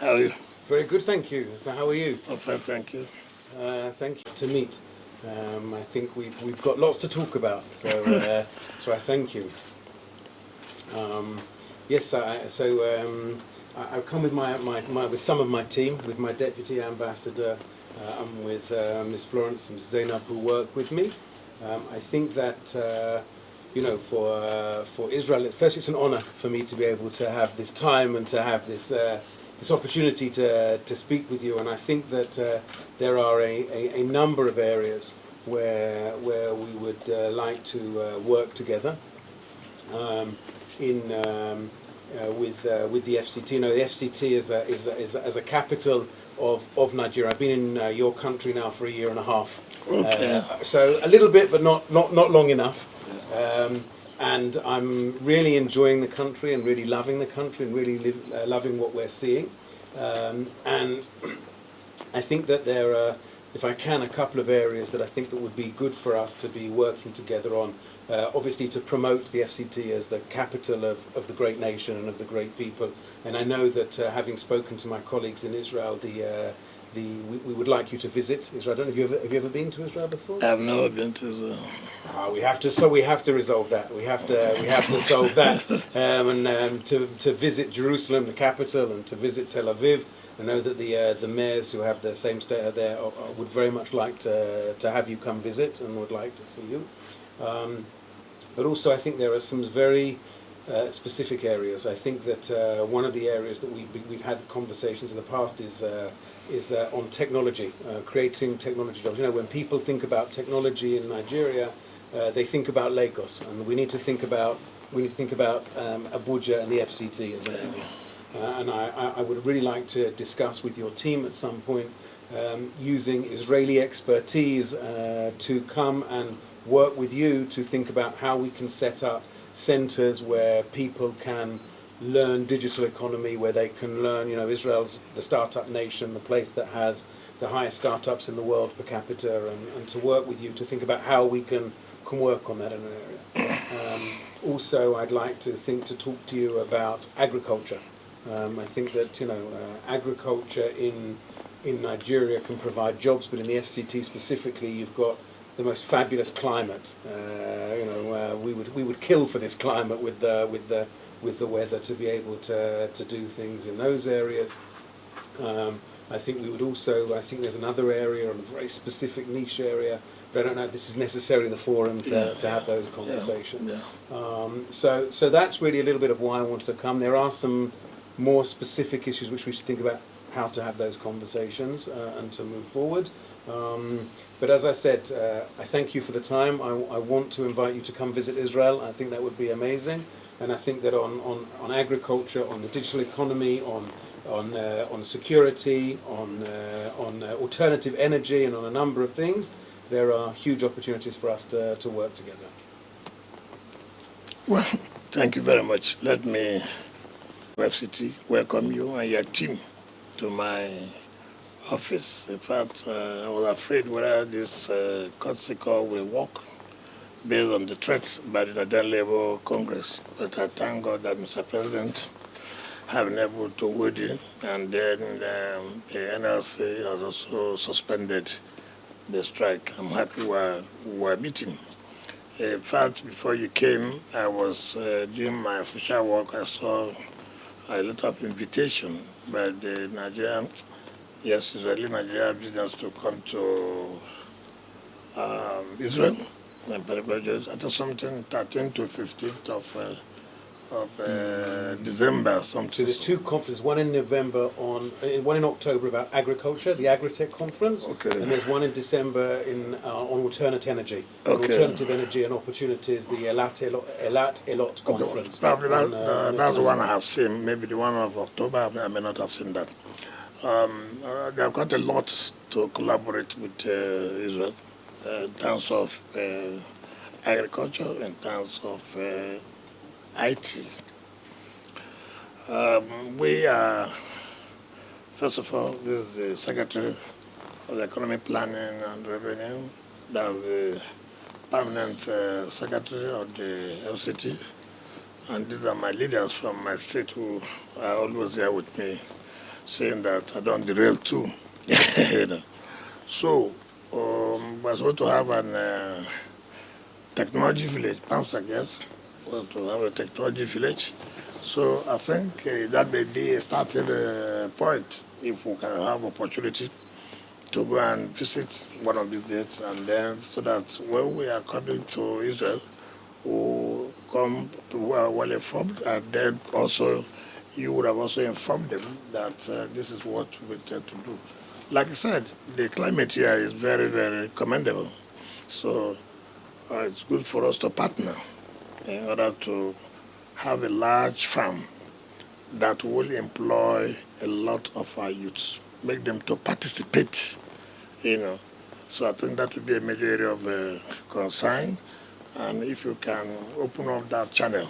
How are you? Very good, thank you. So how are you? I'm fine, thank you. Thank you to meet. I think we've got lots to talk about, so so I thank you. Yes, I've come with with some of my team, with my deputy ambassador, and with Ms. Florence and Ms. Zainab, who work with me. I think that you know, for Israel, first it's an honor for me to be able to have this time and to have this this opportunity to speak with you. And I think that there are a number of areas where we would like to work together with the FCT. You know, the FCT is a capital of Nigeria. I've been in your country now for a year and a half. Okay. So a little bit, but not long enough. And I'm really enjoying the country and really loving the country and really loving what we're seeing. And I think that there are, if I can, a couple of areas that I think that would be good for us to be working together on. Obviously to promote the FCT as the capital of the great nation and of the great people. And I know that having spoken to my colleagues in Israel, we would like you to visit Israel. I don't know if you ever been to Israel before? I've never been to Israel. We have to resolve that. We have to solve that, to visit Jerusalem, the capital, and to visit Tel Aviv. I know that the mayors who have the same state there would very much like to have you come visit and would like to see you. But also, I think there are some very specific areas. I think that one of the areas that we've had conversations in the past is on technology, creating technology jobs. You know, when people think about technology in Nigeria, they think about Lagos, and we need to think about Abuja and the FCT as an area. And I would really like to discuss with your team at some point using Israeli expertise to come and work with you to think about how we can set up centers where people can learn digital economy, where they can learn, you know, Israel's the startup nation, the place that has the highest startups in the world per capita, and to work with you to think about how we can work on that in an area. Also, I'd like to talk to you about agriculture. I think that, you know, agriculture in Nigeria can provide jobs, but in the FCT specifically, you've got the most fabulous climate. You know, we would kill for this climate with the weather to be able to do things in those areas. I think we would also. I think there's another area, a very specific niche area, but I don't know if this is necessarily the forum to have those conversations. So that's really a little bit of why I wanted to come. There are some more specific issues which we should think about how to have those conversations and to move forward. But as I said, I thank you for the time. I want to invite you to come visit Israel. I think that would be amazing. And I think that on agriculture, on the digital economy, on security, on alternative energy, and on a number of things, there are huge opportunities for us to work together. Well, thank you very much. Let me, FCT, welcome you and your team to my office. In fact, I was afraid whether this courtesy call will work based on the threats by the Nigerian Labour Congress. But I thank God that Mr. President have been able to wade in, and then the NLC has also suspended the strike. I'm happy we're meeting. In fact, before you came, I was doing my official work. I saw a lot of invitation by the Nigerian, Israeli Nigerian business to come to Israel, and particularly at something 13th to 15th of December. Something. So there's two conferences, one in November one in October about agriculture, the Agritech conference, okay. And there's one in December on alternative energy, alternative energy and opportunities, the Elat Elot conference. Probably that's the one I have seen. Maybe the one of October, I may not have seen that. They've got a lot to collaborate with Israel in terms of agriculture, in terms of IT. We are, first of all, this is the Secretary of the Economic Planning and Revenue, that's the Permanent Secretary of the FCT, and these are my leaders from my state who are always there with me. saying that I don't derail too. You know. So, we're supposed to have an technology village, perhaps I guess, was to have a technology village. So I think that may be a starting point if we can have opportunity to go and visit one of these days, and then so that when we are coming to Israel, we come to well informed, and then also you would have also informed them that this is what we intend to do. Like I said, the climate here is very, very commendable. So it's good for us to partner in order to have a large farm that will employ a lot of our youths, make them to participate, you know. So I think that would be a major area of concern. And if you can open up that channel,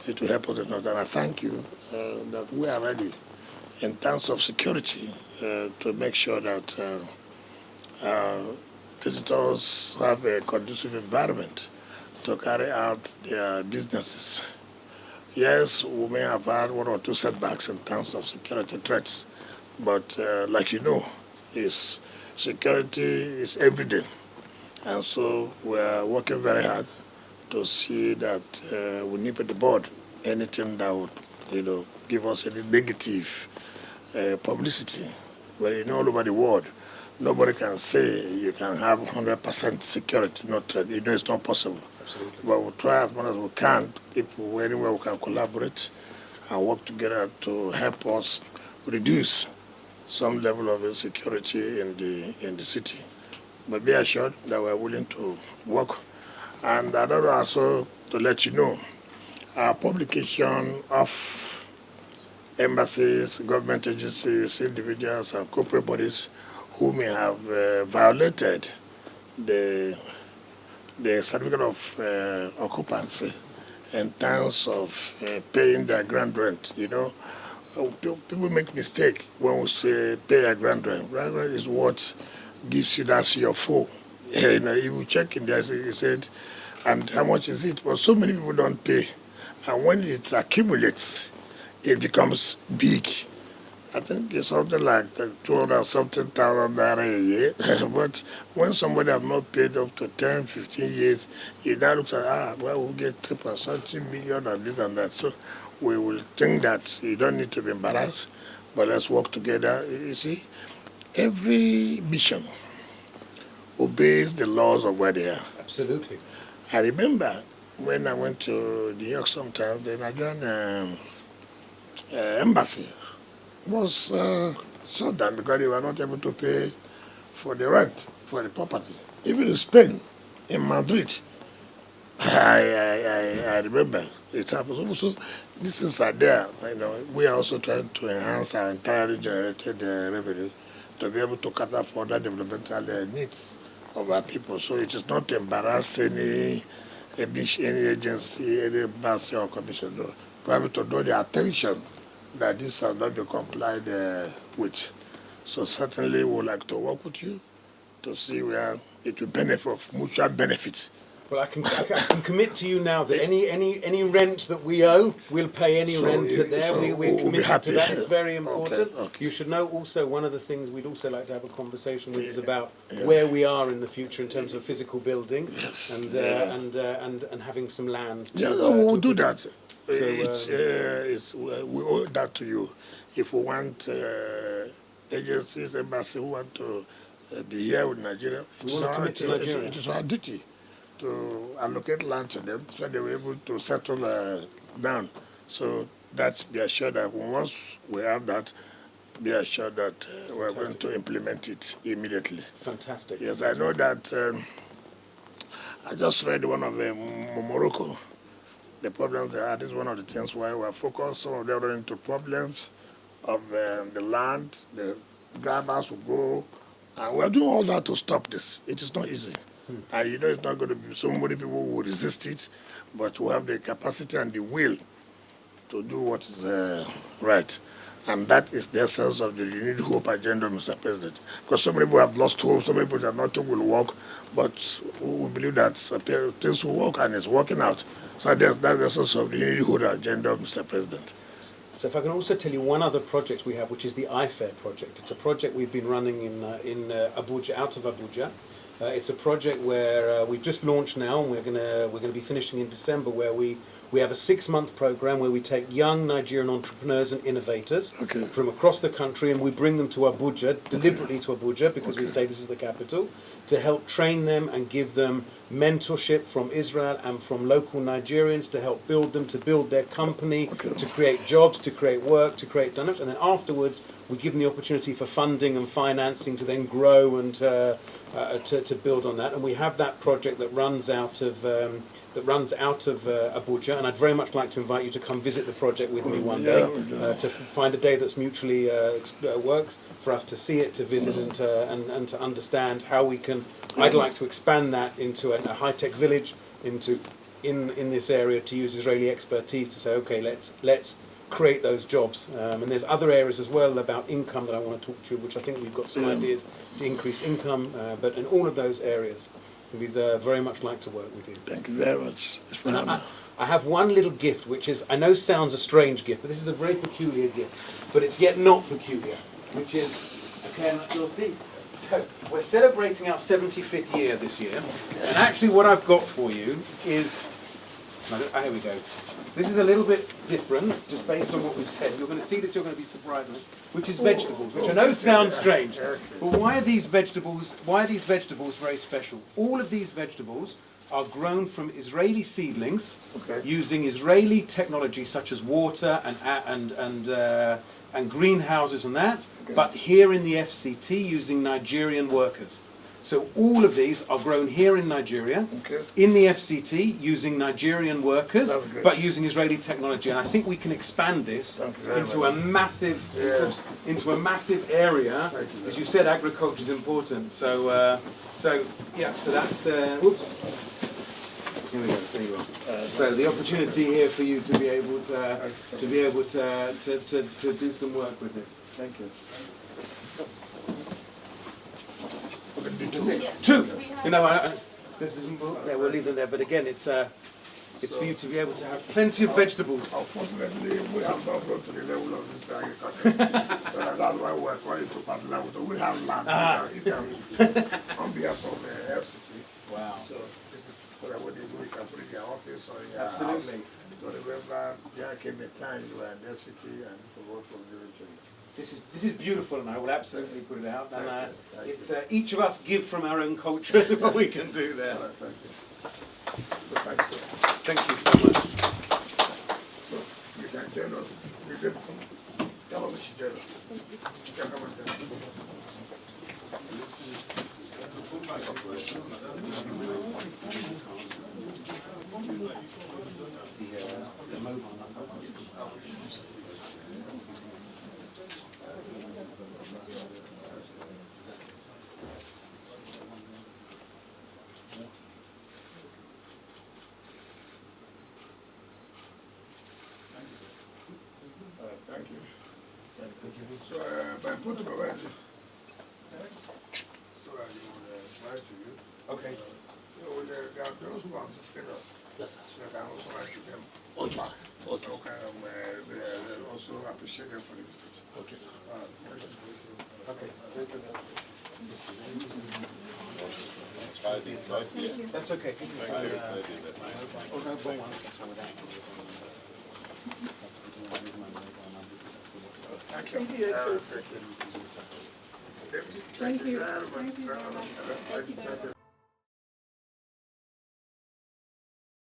it will help us a lot. And I thank you that we are ready in terms of security to make sure that visitors have a conducive environment to carry out their businesses. Yes, we may have had one or two setbacks in terms of security threats, but like you know, security is every day. And so we are working very hard to see that we nip at the bud anything that would, give us any negative publicity. But all over the world, nobody can say you can have 100% security, not threat. It's not possible. Absolutely. But we'll try as much as we can, if anywhere we can collaborate and work together to help us reduce some level of insecurity in the city. But be assured that we're willing to work. And I'd also to let you know, our publication of embassies, government agencies, individuals, and corporate bodies who may have violated the certificate of occupancy in terms of paying their ground rent. People make mistake when we say pay a ground rent. Ground rent is what gives you that CFO. If you check in there, it said, and how much is it? Well, so many people don't pay. And when it accumulates, it becomes big. I think it's something like 200-something thousand naira a year. But when somebody have not paid up to 10, 15 years, you now look at, we'll get 3.something million and this and that. So we will think that you don't need to be embarrassed, but let's work together. You see, every mission obeys the laws of where they are. Absolutely. I remember when I went to New York sometime, the Nigerian embassy was shut down because they were not able to pay for the rent for the property. Even in Spain, in Madrid, I remember it happened. So these things are there. We are also trying to enhance our entirely generated revenue to be able to cater for the developmental needs of our people. So it is not to embarrass any agency, any embassy or commission, probably to draw the attention that this has not been complied with. So certainly we would like to work with you to see where it will benefit, mutual benefit. Well, I can commit to you now that any rent that we owe, we'll pay any rent there. So we're committed to that. It's very Okay, important. okay. You should know also one of the things we'd also like to have a conversation with is about where we are in the future in terms of physical building and having some land. We'll do that. We owe that to you. If we want agencies, embassy who want to be here with Nigeria, it is our duty to allocate land to them so they were able to settle down. So that's be assured that once we have that, be assured that we're going to implement it immediately. Fantastic. Yes, I know that. I just read one of Morocco. The problems they had is one of the things why we're focused. Some of them are into problems of the land, the grabbers will go. And we're doing all that to stop this. It is not easy. And it's not going to be so many people who will resist it, but we have the capacity and the will to do what is right. And that is the essence of the You Need Hope agenda, Mr. President. Because so many people have lost hope, so many people that nothing will work, but we believe that things will work and it's working out. So that's the essence of the You Need Hope agenda, Mr. President. So if I can also tell you one other project we have, which is the iFair project. It's a project we've been running in Abuja, out of Abuja. It's a project where we've just launched now, and we're gonna be finishing in December, where we have a 6-month program where we take young Nigerian entrepreneurs and innovators from across the country, and we bring them to Abuja, deliberately to Abuja, because we say this is the capital, to help train them and give them mentorship from Israel and from local Nigerians to help build them, to build their company, to create jobs, to create work, to create dynamics, and then afterwards we give them the opportunity for funding and financing to then grow and to build on that. And we have that project that runs out of Abuja, and I'd very much like to invite you to come visit the project with me one day, to find a day that's mutually works for us to see it, to visit, and to understand how we can. I'd like to expand that into a high-tech village, in this area, to use Israeli expertise to say, okay, let's create those jobs. And there's other areas as well about income that I want to talk to you, which I think we've got some ideas to increase income. But in all of those areas, we'd very much like to work with you. Thank you very much. It's an honor. I have one little gift, which is, I know sounds a strange gift, but this is a very peculiar gift, but it's yet not peculiar, which is, okay, you'll see. So we're celebrating our 75th year this year, and actually what I've got for you is, here we go. This is a little bit different, just based on what we've said. You're going to see this, you're going to be surprised, which is vegetables, which I know sounds strange, but why are these vegetables very special? All of these vegetables are grown from Israeli seedlings, using Israeli technology such as water and greenhouses and that, but here in the FCT using Nigerian workers. So all of these are grown here in Nigeria, in the FCT, using Nigerian workers, but using Israeli technology. And I think we can expand this into a massive, area. As you said, agriculture is important. So that's. Whoops. Here we go. There you are. So the opportunity here for you to be able to do some work with this. Thank you. Two. You know, we'll leave them there. But again, it's for you to be able to have plenty of vegetables. Unfortunately, we have not gone to the level of this agriculture. So that's why we're trying to partner with them. We have land on behalf of the FCT. Wow. So this is what I would do. We can put it in their office or in their Absolutely. house. So remember, there came a time you were in the FCT and for work from the region. This is beautiful, and I will absolutely put it out. And it's each of us give from our own culture what we can do there. Thank you. Thank you so much. So you can join us. We get some television join us. You can come and join us. The mobile. Thank you. So, by putting my way, so I will write to you. Okay. There are those who have visited us. Yes, sir. So I can also write to them. Okay. Back. Okay. So they also appreciate them for the visit. Okay, sir. Okay. Thank you. Try this, right? Yeah. That's okay. Thank you. Thank you. Thank you very much. Thank you.